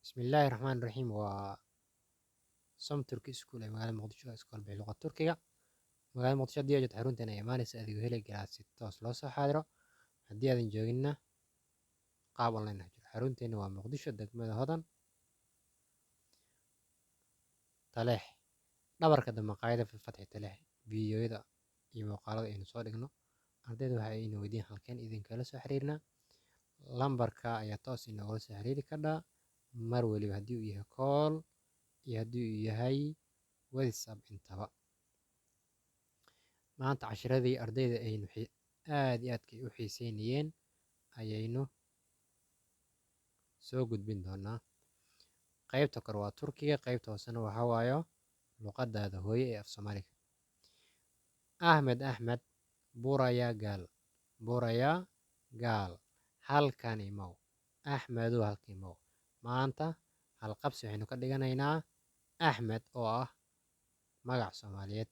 Bismillaahi Raxmaani Raxiim waa Som Turkish School ee magaalada Muqdisho ee iskool bixi luqad Turkiga. Magaalada Muqdisho haddii aad joogto xarunteena ay imaanaysa adigoo heli karaa si toos loo soo xaadiro. Haddii aadan jooginna qaab online ah jiro. Xarunteena waa Muqdisho degmada Hodan Taleex dhabarka dambe maqaayadda Fatxi Taleex fiidiyowyada iyo muuqaalada aynu soo dhigno. Ardayda waxa aynu weydiin halkeen idinkala soo xiriirnaa. Lambarka ayaa toos inagula soo xiriiri kardhaa mar waliba haddii uu yahay call iyo haddii uu yahay WhatsApp intaba. Maanta cashiradii ardayda aynu aad iyo aadkay u xiiseynayeen ayaynu soo gudbin doonaa. Qaybta kore waa Turkiga, qaybta hoosena waxa waayo luqadaada hooyo ee af Soomaaliga. Axmed Buraya Gaal halkan imow. Axmedow halkan imow. Maanta halqabsi waxaynu ka dhiganaynaa Axmed oo ah magac Soomaaliyeed.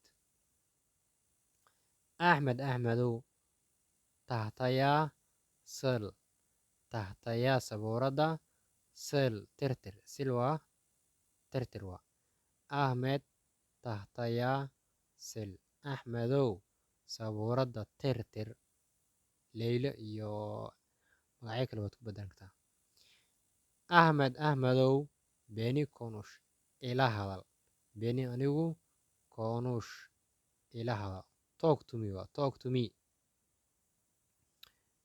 Axmedow tahtayaa sel tahtayaa sabuurada sel tirtir sil waa tirtir waa Axmed tahtayaa sel Axmedow sabuurada tirtir Leylo iyo magacyo kale waad ku bedelan kartaa. Axmedow beeni konush ila hadal beeni anigu konush ila hadal talk to me waa talk to me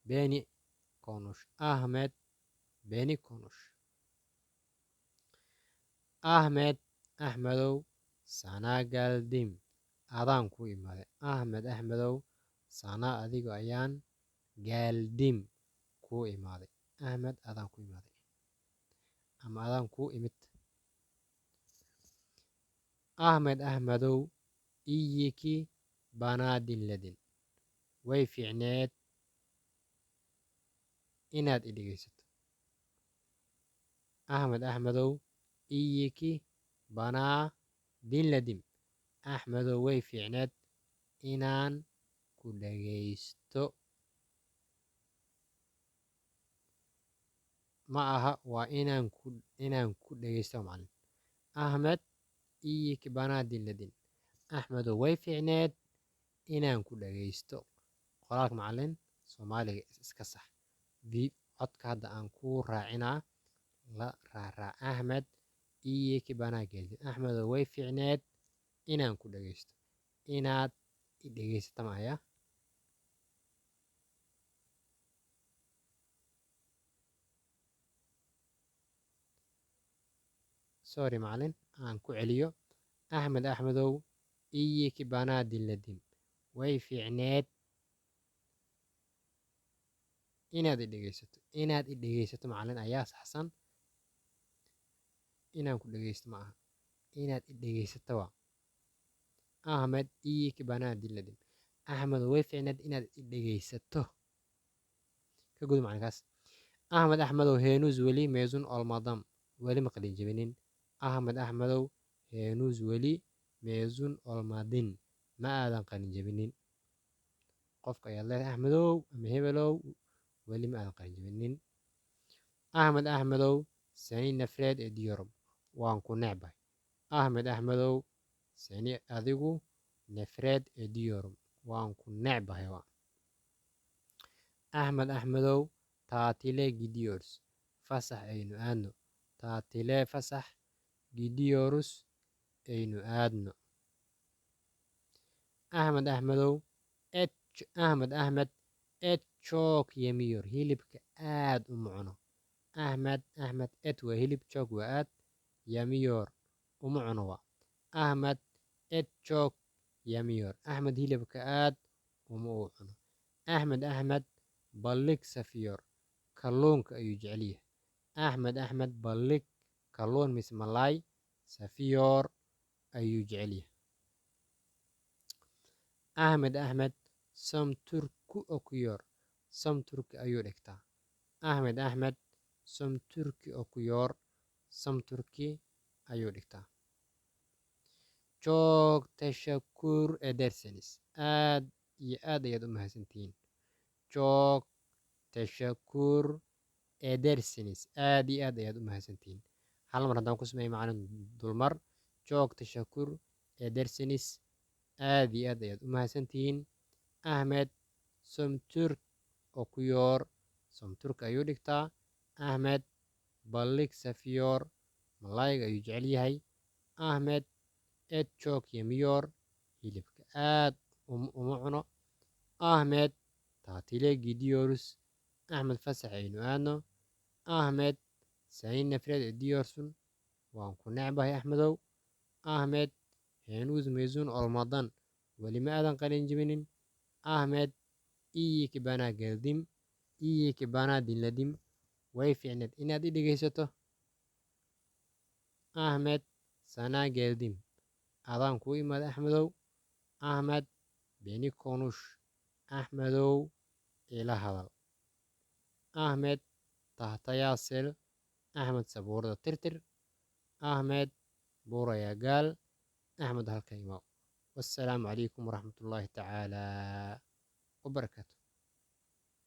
beeni konush Axmed beeni konush Axmedow sanaa galdim adaan ku imaaday Axmedow sanaa adiga ayaan galdim ku imaaday Axmed adaan ku imaaday ama adaan ku imid. Axmedow iyiki banaadin ledin way fiicneed inaad i dhegeysato. Axmedow iyiki banaadin ledin Axmedow way fiicneed inaan ku dhegeysto. Ma aha waa inaan ku dhegeysto macallin. Axmed iyiki banaadin ledin Axmedow way fiicneed inaan ku dhegeysto. Qoraalka macallin Soomaaliga iska sax. Codka hadda aan ku raacinaa la raac Axmed iyiki banaadin ledin Axmedow way fiicneed inaan ku dhegeysto. Inaad i dhegeysato ma ayaa sorry macallin aan ku celiyo. Axmedow iyiki banaadin ledin way fiicneed inaad i dhegeysato macallin ayaa saxsan. Inaan ku dhegeysto ma aha inaad i dhegeysato waa. Axmed iyiki banaadin ledin Axmedow way fiicneed inaad i dhegeysato. Ka gudub macallinkaas. Axmedow heenus weli meezun olmadam weli ma qalin jabinin. Axmedow heenus weli meezun olmadin ma aadan qalin jabinin. Qofka ayaad leedahay Axmedow ama hebelow weli ma aadan qalin jabinin. Axmedow sani nafreed ee diyarob waan ku necbahay. Axmedow sani adigu nafreed ee diyarob waan ku necbahay waa. Axmedow taatile gidiyorus fasax aynu aadno taatile fasax gidiyorus aynu aadno. Axmedow et chook yemiyor hilibka aad u cuno. Axmed et waa hilib chook waa aad yemiyor uma cuno waa. Axmed et chook yemiyor Axmed hilibka aad uma uu cuno. Axmed ballig safiyor kalluunka ayuu jecel yahay. Axmed ballig kalluun mis malaay safiyor ayuu jecel yahay. Axmed som turku okuyor som turki ayuu dhigtaa. Axmed som turki okuyor som turki ayuu dhigtaa. Chook tashakur edersenis aad iyo aad ayaad u mahadsantihiin. Chook tashakur edersenis aad iyo aad ayaad u mahadsantihiin. hal mar haddaan ku sameeyo macalin dulmar joogta shakur ee dersenis aad iyo aad ayaad u mahadsantihiin ahmed somturk oo ku yoor somturk ayuu dhigtaa ahmed ballig safiyoor malaayga ayuu jecel yahay ahmed ed joog yemiyoor hilibka aad uma cuno ahmed taatile gidiyorus axmed fasax aynu aadno ahmed sayin nafreed ediyorsun waan ku necbahay axmedow ahmed heenuus meysuun olmadan weli ma aadan qalin jibinin ahmed iyi kibanaa geldim iyi kibanaa dinladim way fiicneed inaad i dhegaysato ahmed sanaa geldim adaan kuu imaada axmedow ahmed beni konush axmedow ila hadal ahmed tahtayaasel axmed sabuurada tirtir ahmed buurayaa gaal axmed halka imaw wassalaamu calaykum waraxmatullaahi tacaalaa wabarakaatu